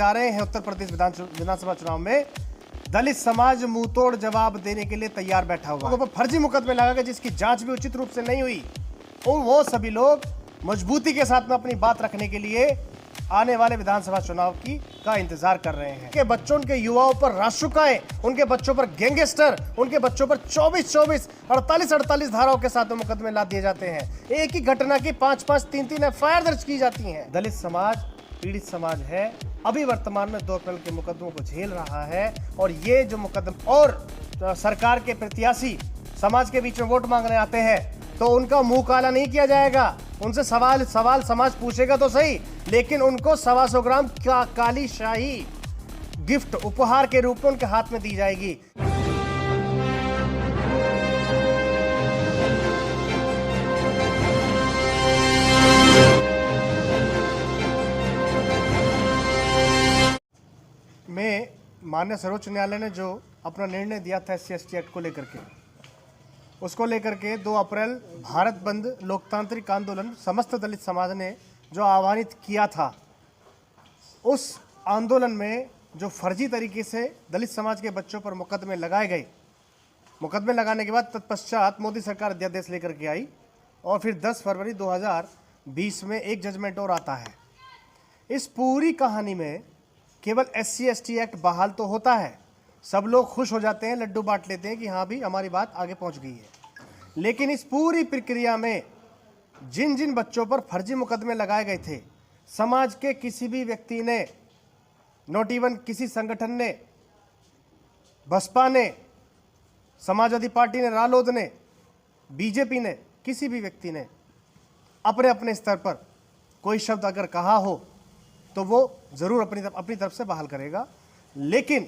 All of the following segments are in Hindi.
जा रहे हैं उत्तर प्रदेश विधानसभा चुनाव में दलित समाज मुंह तोड़ जवाब देने के लिए तैयार बैठा हुआ है। फर्जी मुकदमे लगा के जिसकी जांच भी उचित रूप से नहीं हुई और वो सभी लोग मजबूती के साथ में अपनी बात रखने के लिए आने वाले विधानसभा चुनाव का इंतजार कर रहे हैं। उनके बच्चों, उनके युवाओं पर राष्ट्रकाएं, उनके बच्चों पर गैंगस्टर, उनके बच्चों पर 24-24, 48-48 धाराओं के साथ मुकदमे ला दिए जाते हैं। एक ही घटना की 5-5, 3-3 एफआईआर दर्ज की जाती हैं। दलित समाज पीड़ित समाज है, अभी वर्तमान में 2 अप्रैल के मुकदमों को झेल रहा है और ये जो मुकदमे और सरकार के प्रत्याशी समाज के बीच में वोट मांगने आते हैं तो उनका मुंह काला नहीं किया जाएगा। उनसे सवाल समाज पूछेगा तो सही, लेकिन उनको 125 ग्राम काली शाही गिफ्ट उपहार के रूप में उनके हाथ में दी जाएगी। में माननीय सर्वोच्च न्यायालय ने जो अपना निर्णय दिया था SC/ST एक्ट को लेकर के, उसको लेकर के 2 अप्रैल भारत बंद लोकतांत्रिक आंदोलन समस्त दलित समाज ने जो आह्वानित किया था, उस आंदोलन में जो फर्जी तरीके से दलित समाज के बच्चों पर मुकदमे लगाए गए, मुकदमे लगाने के बाद तत्पश्चात मोदी सरकार अध्यादेश लेकर के आई और फिर 10 फरवरी 2020 में एक जजमेंट और आता है। इस पूरी कहानी में केवल SC/ST एक्ट बहाल तो होता है, सब लोग खुश हो जाते हैं, लड्डू बांट लेते हैं कि हाँ भी हमारी बात आगे पहुंच गई है, लेकिन इस पूरी प्रक्रिया में जिन जिन बच्चों पर फर्जी मुकदमे लगाए गए थे, समाज के किसी भी व्यक्ति ने, नॉट इवन किसी संगठन ने, बसपा ने, समाजवादी पार्टी ने, रालोद ने, बीजेपी ने, किसी भी व्यक्ति ने अपने अपने स्तर पर कोई शब्द अगर कहा हो तो वो जरूर अपनी तरफ से बहाल करेगा। लेकिन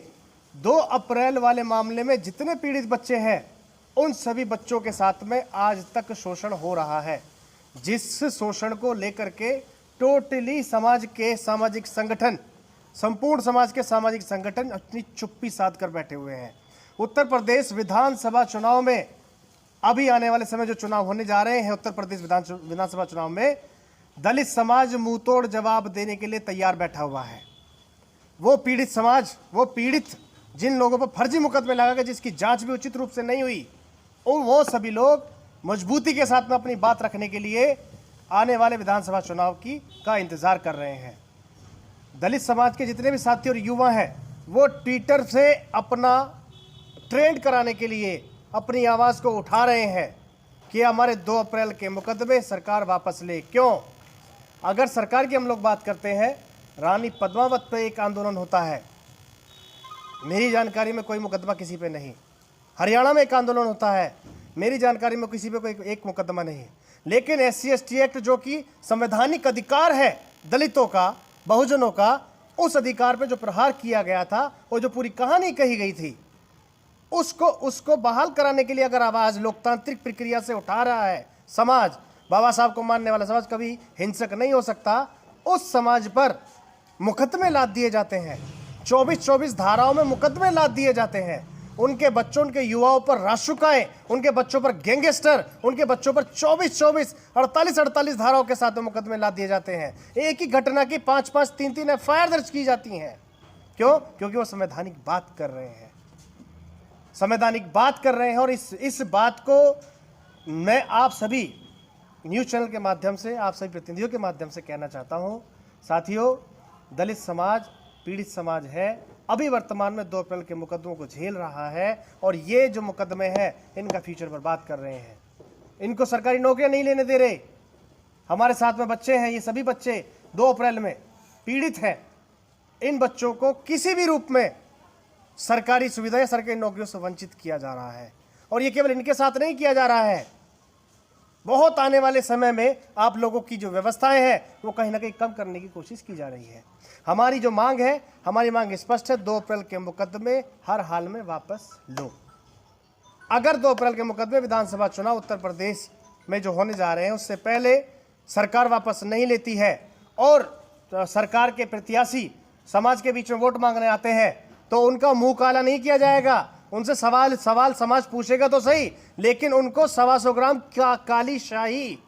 2 अप्रैल वाले मामले में जितने पीड़ित बच्चे हैं, उन सभी बच्चों के साथ में आज तक शोषण हो रहा है, जिस शोषण को लेकर के टोटली समाज के सामाजिक संगठन, संपूर्ण समाज के सामाजिक संगठन अपनी चुप्पी साध कर बैठे हुए हैं। उत्तर प्रदेश विधानसभा चुनाव में, अभी आने वाले समय जो चुनाव होने जा रहे हैं उत्तर प्रदेश विधानसभा चुनाव में, दलित समाज मुंह तोड़ जवाब देने के लिए तैयार बैठा हुआ है। वो पीड़ित समाज, वो पीड़ित जिन लोगों पर फर्जी मुकदमे लगा के जिसकी जांच भी उचित रूप से नहीं हुई और वो सभी लोग मजबूती के साथ में अपनी बात रखने के लिए आने वाले विधानसभा चुनाव का इंतजार कर रहे हैं। दलित समाज के जितने भी साथी और युवा हैं, वो ट्विटर से अपना ट्रेंड कराने के लिए अपनी आवाज़ को उठा रहे हैं कि हमारे 2 अप्रैल के मुकदमे सरकार वापस ले। क्यों? अगर सरकार की हम लोग बात करते हैं, रानी पद्मावत पे एक आंदोलन होता है, मेरी जानकारी में कोई मुकदमा किसी पे नहीं। हरियाणा में एक आंदोलन होता है, मेरी जानकारी में किसी पे कोई एक मुकदमा नहीं। लेकिन SC/ST एक्ट जो कि संवैधानिक अधिकार है दलितों का, बहुजनों का, उस अधिकार पे जो प्रहार किया गया था, वो जो पूरी कहानी कही गई थी, उसको बहाल कराने के लिए अगर आवाज लोकतांत्रिक प्रक्रिया से उठा रहा है समाज, बाबा साहब को मानने वाला समाज कभी हिंसक नहीं हो सकता, उस समाज पर मुकदमे लाद दिए जाते हैं, 24-24 धाराओं में मुकदमे लाद दिए जाते हैं। उनके बच्चों, उनके युवाओं पर राष्ट्रकाएं, उनके बच्चों पर गैंगस्टर, उनके बच्चों पर 24-24, 48-48 धाराओं के साथ मुकदमे लाद दिए जाते हैं। एक ही घटना की 5-5, 3-3 एफआईआर दर्ज की जाती हैं। क्यों? क्योंकि वो संवैधानिक बात कर रहे हैं, संवैधानिक बात कर रहे हैं। और इस बात को मैं आप सभी न्यूज़ चैनल के माध्यम से, आप सभी प्रतिनिधियों के माध्यम से कहना चाहता हूं, साथियों, दलित समाज पीड़ित समाज है, अभी वर्तमान में 2 अप्रैल के मुकदमों को झेल रहा है और ये जो मुकदमे हैं, इनका फ्यूचर बर्बाद कर रहे हैं। इनको सरकारी नौकरियां नहीं लेने दे रहे। हमारे साथ में बच्चे हैं, ये सभी बच्चे 2 अप्रैल में पीड़ित हैं। इन बच्चों को किसी भी रूप में सरकारी सुविधाएं, सरकारी नौकरियों से वंचित किया जा रहा है। और ये केवल इनके साथ नहीं किया जा रहा है, बहुत आने वाले समय में आप लोगों की जो व्यवस्थाएं हैं वो कहीं ना कहीं कम करने की कोशिश की जा रही है। हमारी जो मांग है, हमारी मांग स्पष्ट है, 2 अप्रैल के मुकदमे हर हाल में वापस लो। अगर 2 अप्रैल के मुकदमे विधानसभा चुनाव उत्तर प्रदेश में जो होने जा रहे हैं उससे पहले सरकार वापस नहीं लेती है और सरकार के प्रत्याशी समाज के बीच में वोट मांगने आते हैं तो उनका मुंह काला नहीं किया जाएगा। उनसे सवाल समाज पूछेगा तो सही, लेकिन उनको 125 ग्राम काली शाही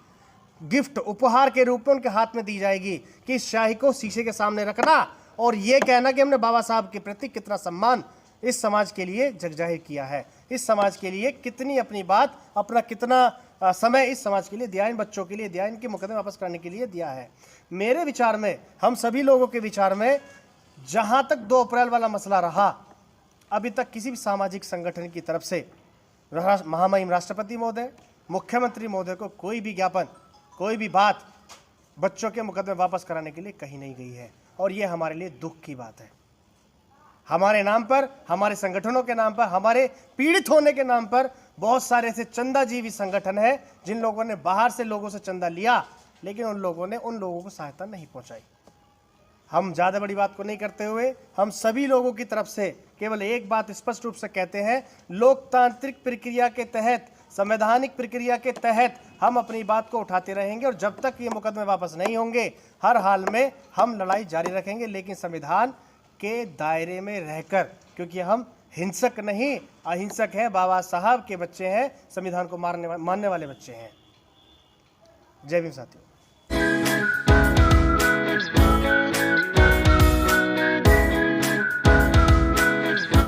गिफ्ट उपहार के रूप में उनके हाथ में दी जाएगी कि इस शाही को शीशे के सामने रखना और ये कहना कि हमने बाबा साहब के प्रति कितना सम्मान इस समाज के लिए जगजाहिर किया है, इस समाज के लिए कितनी अपनी बात, अपना कितना समय इस समाज के लिए दिया, इन बच्चों के लिए दिया, इनके मुकदमे वापस करने के लिए दिया है। मेरे विचार में, हम सभी लोगों के विचार में, जहां तक 2 अप्रैल वाला मसला रहा, अभी तक किसी भी सामाजिक संगठन की तरफ से महामहिम राष्ट्रपति महोदय, मुख्यमंत्री महोदय को कोई भी ज्ञापन, कोई भी बात बच्चों के मुकदमे वापस कराने के लिए कही नहीं गई है। और ये हमारे लिए दुख की बात है। हमारे नाम पर, हमारे संगठनों के नाम पर, हमारे पीड़ित होने के नाम पर बहुत सारे ऐसे चंदाजीवी संगठन हैं जिन लोगों ने बाहर से लोगों से चंदा लिया, लेकिन उन लोगों ने उन लोगों को सहायता नहीं पहुंचाई। हम ज़्यादा बड़ी बात को नहीं करते हुए हम सभी लोगों की तरफ से केवल एक बात स्पष्ट रूप से कहते हैं, लोकतांत्रिक प्रक्रिया के तहत, संवैधानिक प्रक्रिया के तहत हम अपनी बात को उठाते रहेंगे और जब तक ये मुकदमे वापस नहीं होंगे हर हाल में हम लड़ाई जारी रखेंगे, लेकिन संविधान के दायरे में रहकर, क्योंकि हम हिंसक नहीं, अहिंसक हैं, बाबा साहब के बच्चे हैं, संविधान को मानने वाले बच्चे हैं। जय भीम साथियों।